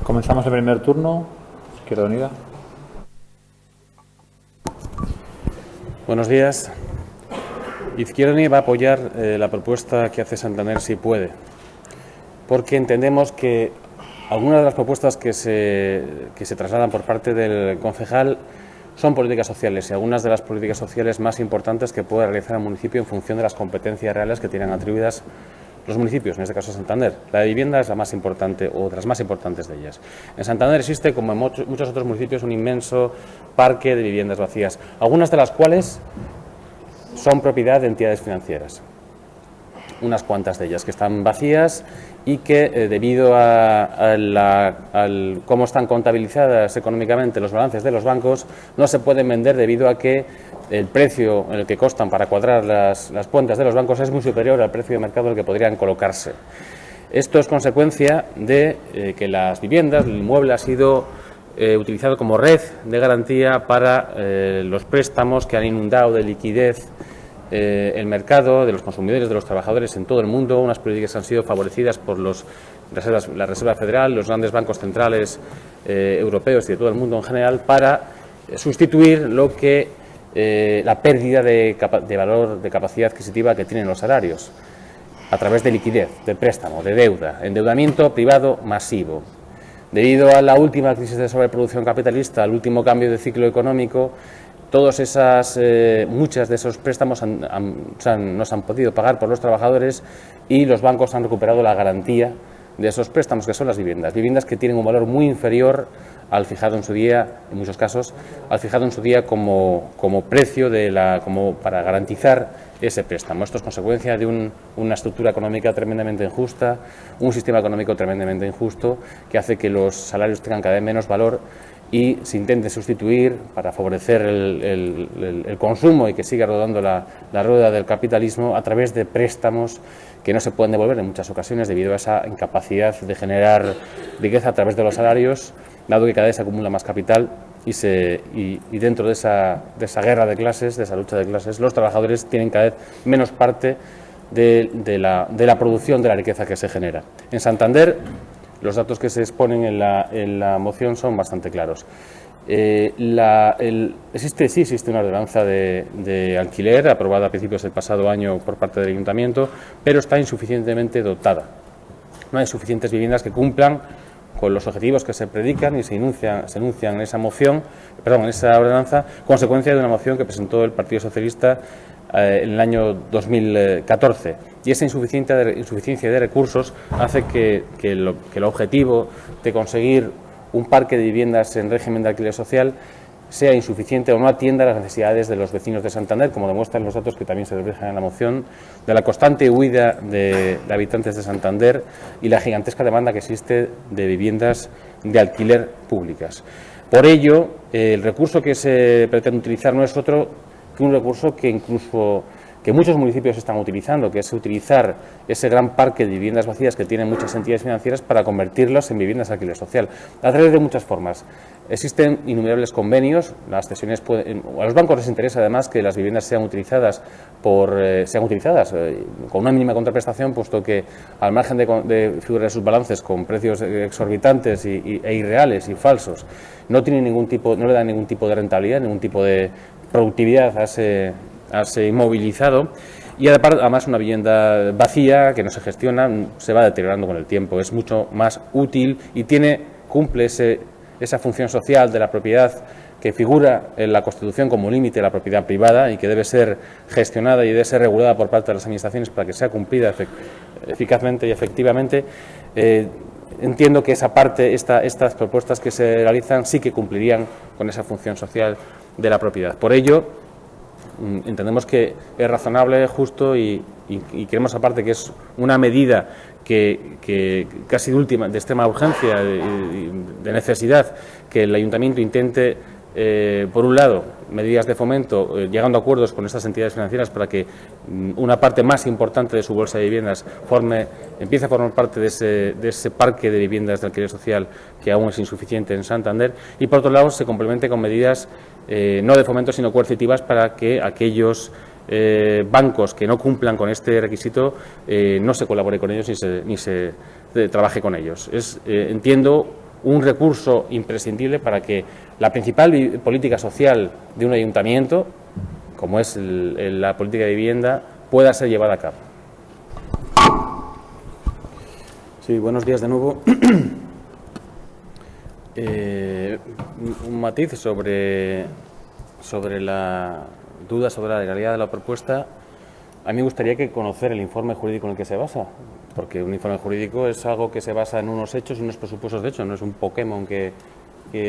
Comenzamos el primer turno. Izquierda Unida. Buenos días. Izquierda Unida va a apoyar la propuesta que hace Santander si puede, porque entendemos que algunas de las propuestas que se trasladan por parte del concejal son políticas sociales y algunas de las políticas sociales más importantes que puede realizar el municipio en función de las competencias reales que tienen atribuidas los municipios, en este caso Santander. La de vivienda es la más importante o de las más importantes de ellas. En Santander existe, como en muchos otros municipios, un inmenso parque de viviendas vacías, algunas de las cuales son propiedad de entidades financieras. Unas cuantas de ellas que están vacías y que debido a cómo están contabilizadas económicamente los balances de los bancos, no se pueden vender debido a que el precio en el que costan para cuadrar las cuentas de los bancos es muy superior al precio de mercado en el que podrían colocarse. Esto es consecuencia de que las viviendas, el inmueble ha sido utilizado como red de garantía para los préstamos que han inundado de liquidez el mercado de los consumidores, de los trabajadores en todo el mundo, unas políticas que han sido favorecidas por la Reserva Federal, los grandes bancos centrales europeos y de todo el mundo en general para sustituir lo que la pérdida de valor, de capacidad adquisitiva que tienen los salarios a través de liquidez, de préstamo, de deuda, endeudamiento privado masivo. Debido a la última crisis de sobreproducción capitalista, al último cambio de ciclo económico, muchas de esos préstamos no se han podido pagar por los trabajadores y los bancos han recuperado la garantía de esos préstamos, que son las viviendas que tienen un valor muy inferior al fijado en su día, en muchos casos, al fijado en su día como precio para garantizar ese préstamo. Esto es consecuencia de una estructura económica tremendamente injusta, un sistema económico tremendamente injusto que hace que los salarios tengan cada vez menos valor y se intente sustituir para favorecer el consumo y que siga rodando la rueda del capitalismo a través de préstamos que no se pueden devolver en muchas ocasiones debido a esa incapacidad de generar riqueza a través de los salarios, dado que cada vez se acumula más capital y dentro de esa guerra de clases, de esa lucha de clases, los trabajadores tienen cada vez menos parte de la producción de la riqueza que se genera. En Santander, los datos que se exponen en la moción son bastante claros. Existe una ordenanza de alquiler aprobada a principios del pasado año por parte del Ayuntamiento, pero está insuficientemente dotada. No hay suficientes viviendas que cumplan con los objetivos que se predican y se enuncian en esa ordenanza, consecuencia de una moción que presentó el Partido Socialista en el año 2014. Y esa insuficiencia de recursos hace que el objetivo de conseguir un parque de viviendas en régimen de alquiler social sea insuficiente o no atienda las necesidades de los vecinos de Santander, como demuestran los datos que también se reflejan en la moción, de la constante huida de habitantes de Santander y la gigantesca demanda que existe de viviendas de alquiler públicas. Por ello, el recurso que se pretende utilizar no es otro que un recurso que muchos municipios están utilizando, que es utilizar ese gran parque de viviendas vacías que tienen muchas entidades financieras para convertirlas en viviendas de alquiler social, a través de muchas formas. Existen innumerables convenios, las cesiones a los bancos les interesa además que las viviendas sean utilizadas con una mínima contraprestación, puesto que al margen de figurar sus balances con precios exorbitantes e irreales y falsos, no le dan ningún tipo de rentabilidad, ningún tipo de productividad a ese inmovilizado, y además una vivienda vacía que no se gestiona se va deteriorando con el tiempo. Es mucho más útil y cumple esa función social de la propiedad que figura en la Constitución como límite de la propiedad privada y que debe ser gestionada y debe ser regulada por parte de las administraciones para que sea cumplida eficazmente y efectivamente. Entiendo que estas propuestas que se realizan sí que cumplirían con esa función social de la propiedad. Por ello, entendemos que es razonable, justo y creemos aparte que es una medida que casi de extrema urgencia, de necesidad, que el Ayuntamiento intente, por un lado, medidas de fomento, llegando a acuerdos con estas entidades financieras para que una parte más importante de su bolsa de viviendas empiece a formar parte de ese parque de viviendas de alquiler social que aún es insuficiente en Santander, y por otro lado se complemente con medidas no de fomento sino coercitivas para que aquellos bancos que no cumplan con este requisito no se colabore con ellos ni se trabaje con ellos. Entiendo un recurso imprescindible para que la principal política social de un ayuntamiento, como es la política de vivienda, pueda ser llevada a cabo. Sí, buenos días de nuevo. Un matiz sobre la duda sobre la legalidad de la propuesta. A mí me gustaría conocer el informe jurídico en el que se basa, porque un informe jurídico es algo que se basa en unos hechos y unos presupuestos de hecho, no es un Pokémon que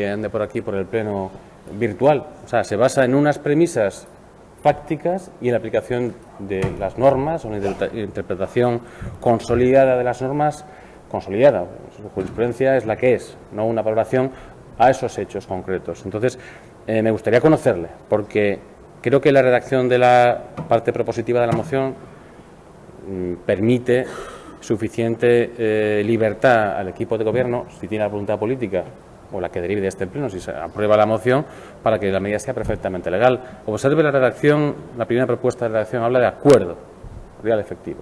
ande por aquí por el pleno virtual. O sea, se basa en unas premisas fácticas y en la aplicación de las normas o la interpretación consolidada de las normas, consolidada. Su jurisprudencia es la que es, no una valoración a esos hechos concretos. Entonces, me gustaría conocerle, porque creo que la redacción de la parte propositiva de la moción permite suficiente libertad al equipo de gobierno, si tiene la voluntad política o la que derive de este pleno, si se aprueba la moción, para que la medida sea perfectamente legal. Observe la redacción, la primera propuesta de redacción habla de acuerdo real efectivo.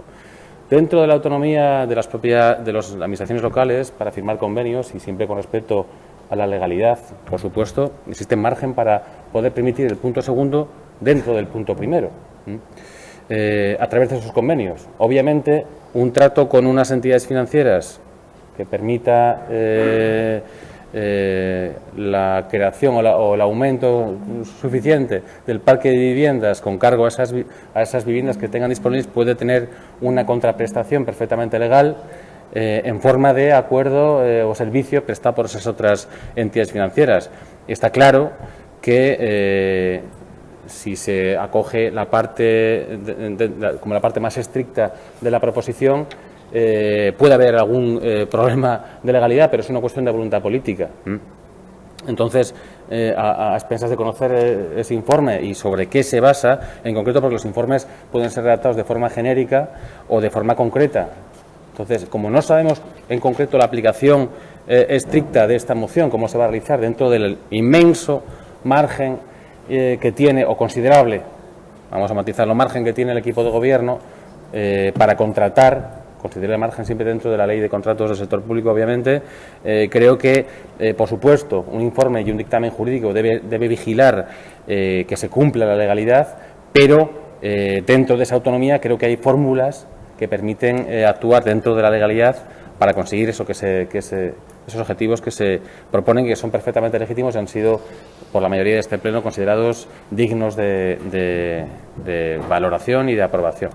Dentro de la autonomía de las administraciones locales para firmar convenios y siempre con respeto a la legalidad, por supuesto, existe margen para poder permitir el punto segundo dentro del punto primero, a través de esos convenios. Obviamente, un trato con unas entidades financieras que permita la creación o el aumento suficiente del parque de viviendas con cargo a esas viviendas que tengan disponibles puede tener una contraprestación perfectamente legal en forma de acuerdo o servicio prestado por esas otras entidades financieras. Está claro que si se acoge la parte como la parte más estricta de la proposición, puede haber algún problema de legalidad, pero es una cuestión de voluntad política. Entonces, a expensas de conocer ese informe y sobre qué se basa, en concreto porque los informes pueden ser redactados de forma genérica o de forma concreta. Entonces, como no sabemos en concreto la aplicación estricta de esta moción, cómo se va a realizar dentro del inmenso margen que tiene, o considerable, vamos a matizarlo, margen que tiene el equipo de gobierno para contratar, considera el margen siempre dentro de la ley de contratos del sector público, obviamente, creo que, por supuesto, un informe y un dictamen jurídico debe vigilar que se cumpla la legalidad, pero dentro de esa autonomía creo que hay fórmulas que permiten actuar dentro de la legalidad para conseguir eso esos objetivos que se proponen, que son perfectamente legítimos y han sido, por la mayoría de este pleno, considerados dignos de valoración y de aprobación.